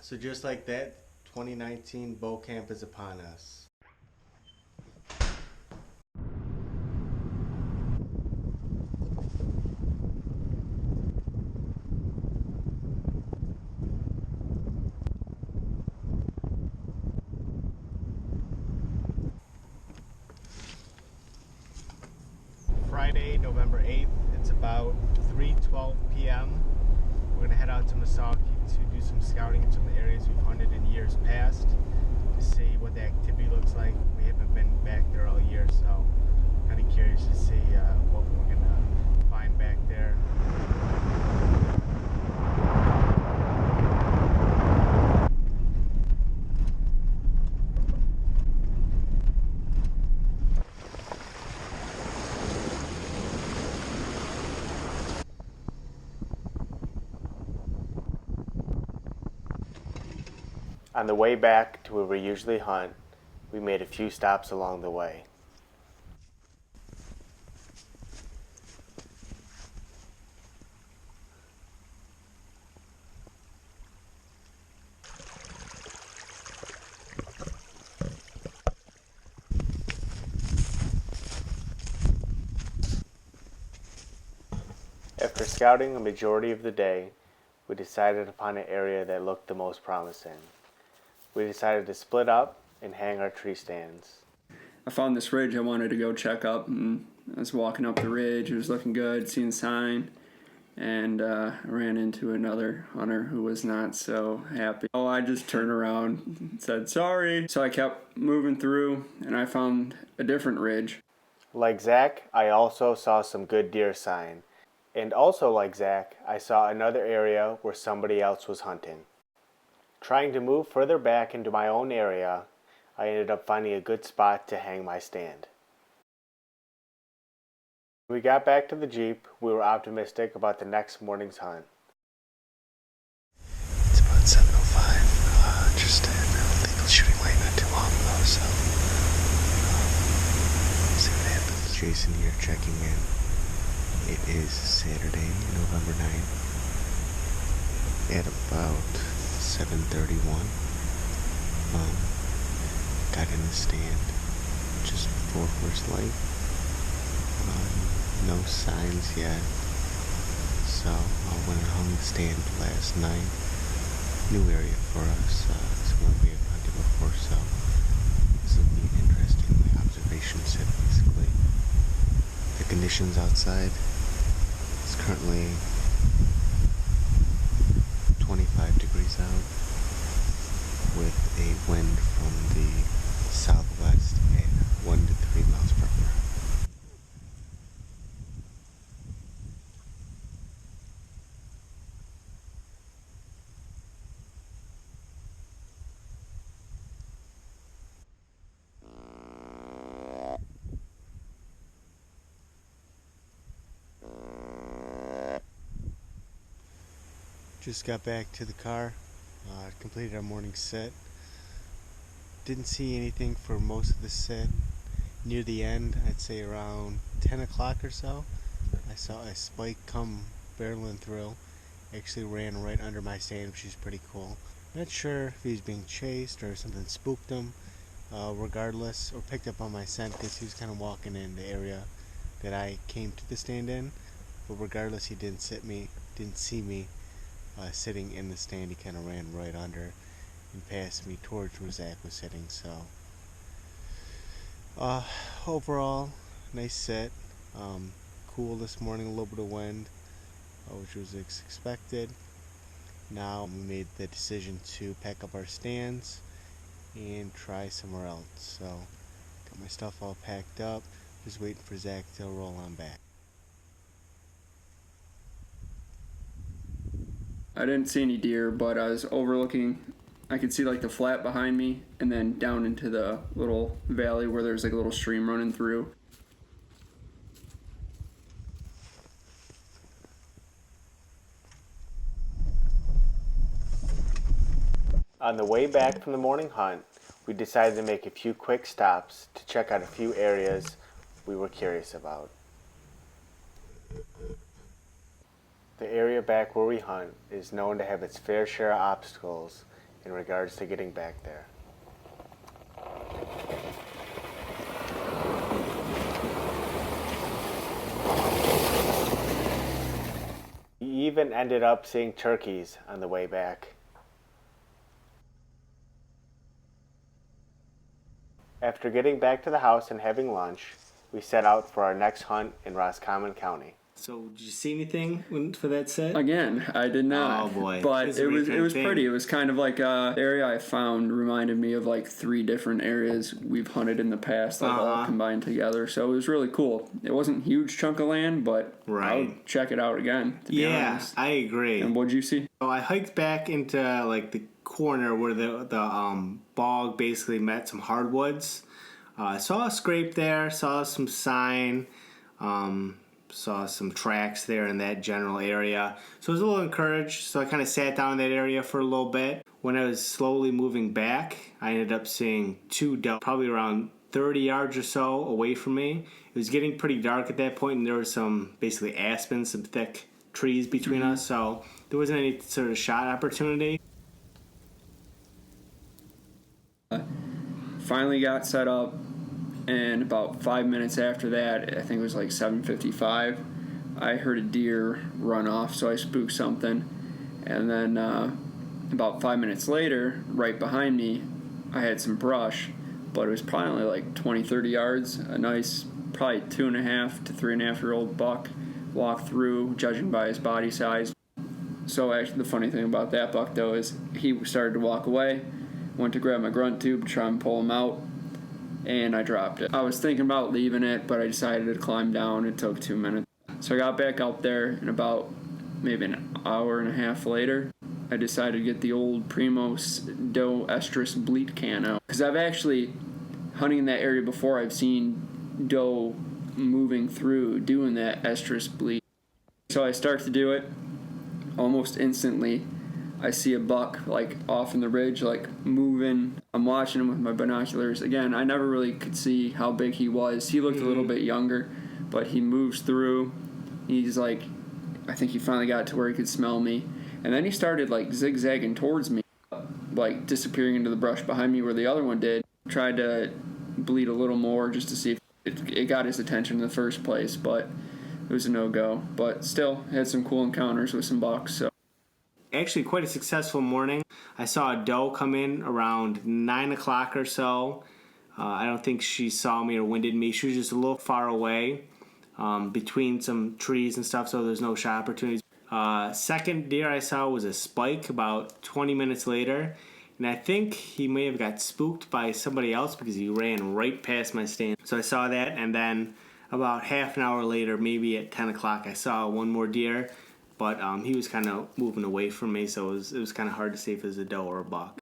So just like that, 2019 bow camp is upon us. Friday, November 8th. It's about 3:12 p.m. We're going to head out to Missaukee to do some scouting in some of the areas we've hunted in years past to see what the activity looks like. We haven't been back there all year, so I'm kind of curious to see what we're going to find back there. On the way back to where we usually hunt, we made a few stops along the way. After scouting a majority of the day, we decided upon an area that looked the most promising. We decided to split up and hang our tree stands. I found this ridge I wanted to go check up, and I was walking up the ridge. It was looking good, seeing the sign, and I ran into another hunter who was not so happy. Oh, I just turned around and said sorry. So I kept moving through, and I found a different ridge. Like Zach, I also saw some good deer sign. And also like Zach, I saw another area where somebody else was hunting. Trying to move further back into my own area, I ended up finding a good spot to hang my stand. When we got back to the Jeep, we were optimistic about the next morning's hunt. It's about 7:05. Just I don't think it's shooting light not too long though, so see what happens. Jason here checking in. It is Saturday, November 9th at about 7:31. Got in the stand just before first light. No signs yet. So I went and hung the stand last night. New area for us. Somewhere we haven't hunted before, so this will be interesting. My observation set basically. The conditions outside. It's currently 25 degrees out with a wind from the southwest at 1 to 3 miles per hour. Just got back to the car, completed our morning sit. Didn't see anything for most of the sit. Near the end, I'd say around 10 o'clock or so, I saw a spike come barreling through. Actually ran right under my stand, which is pretty cool. Not sure if he was being chased or something spooked him, regardless, or picked up on my scent because he was kind of walking in the area that I came to the stand in. But regardless, he didn't see me sitting in the stand. He kind of ran right under and passed me towards where Zach was sitting. So overall, nice sit. Cool this morning, a little bit of wind, which was expected. Now we made the decision to pack up our stands and try somewhere else. So got my stuff all packed up, just waiting for Zach to roll on back. I didn't see any deer, but I was overlooking. I could see like the flat behind me, and then down into the little valley where there's like a little stream running through. On the way back from the morning hunt, we decided to make a few quick stops to check out a few areas we were curious about. The area back where we hunt is known to have its fair share of obstacles in regards to getting back there. He even ended up seeing turkeys on the way back. After getting back to the house and having lunch, we set out for our next hunt in Roscommon County. So, did you see anything for that set? Again, I did not. Oh boy! But It's it a was recurring thing. pretty. It was kind of like the area I found reminded me of like 3 different areas we've hunted in the past, like all combined together. So it was really cool. It wasn't a huge chunk of land, but I would check it out again. To be honest. I agree. And what'd you see? So I hiked back into like the corner where the bog basically met some hardwoods. Saw a scrape there. Saw some sign. Saw some tracks there in that general area. So I was a little encouraged. So I kind of sat down in that area for a little bit. When I was slowly moving back, I ended up seeing 2 doe, probably around 30 yards or so away from me. It was getting pretty dark at that point, and there was some basically aspens, some thick trees between us. So there wasn't any sort of shot opportunity. Finally got set up. And about 5 minutes after that, I think it was like 7:55, I heard a deer run off, so I spooked something. And then about 5 minutes later, right behind me, I had some brush, but it was probably only like 20, 30 yards. A nice, probably 2.5 to 3.5-year-old buck walked through, judging by his body size. So actually, the funny thing about that buck, though, is he started to walk away, went to grab my grunt tube to try and pull him out, and I dropped it. I was thinking about leaving it, but I decided to climb down. It took 2 minutes. So I got back out there, and about maybe an hour and a half later, I decided to get the old Primos doe estrus bleat can out. Because I've actually, hunting in that area before, I've seen doe moving through, doing that estrus bleat. So I start to do it. Almost instantly, I see a buck like off in the ridge, like moving. I'm watching him with my binoculars. Again, I never really could see how big he was. He looked a little bit younger, but he moves through. He's like, I think he finally got to where he could smell me. And then he started like zigzagging towards me, like disappearing into the brush behind me where the other one did. Tried to bleed a little more just to see if it got his attention in the first place, but it was a no-go. But still, had some cool encounters with some bucks, so. Actually, quite a successful morning. I saw a doe come in around 9 o'clock or so. I don't think she saw me or winded me. She was just a little far away between some trees and stuff, so there's no shot opportunities. Second deer I saw was a spike about 20 minutes later, and I think he may have got spooked by somebody else because he ran right past my stand. So I saw that, and then about half an hour later, maybe at 10 o'clock, I saw one more deer. But he was kind of moving away from me, so it was kind of hard to see if it was a doe or a buck.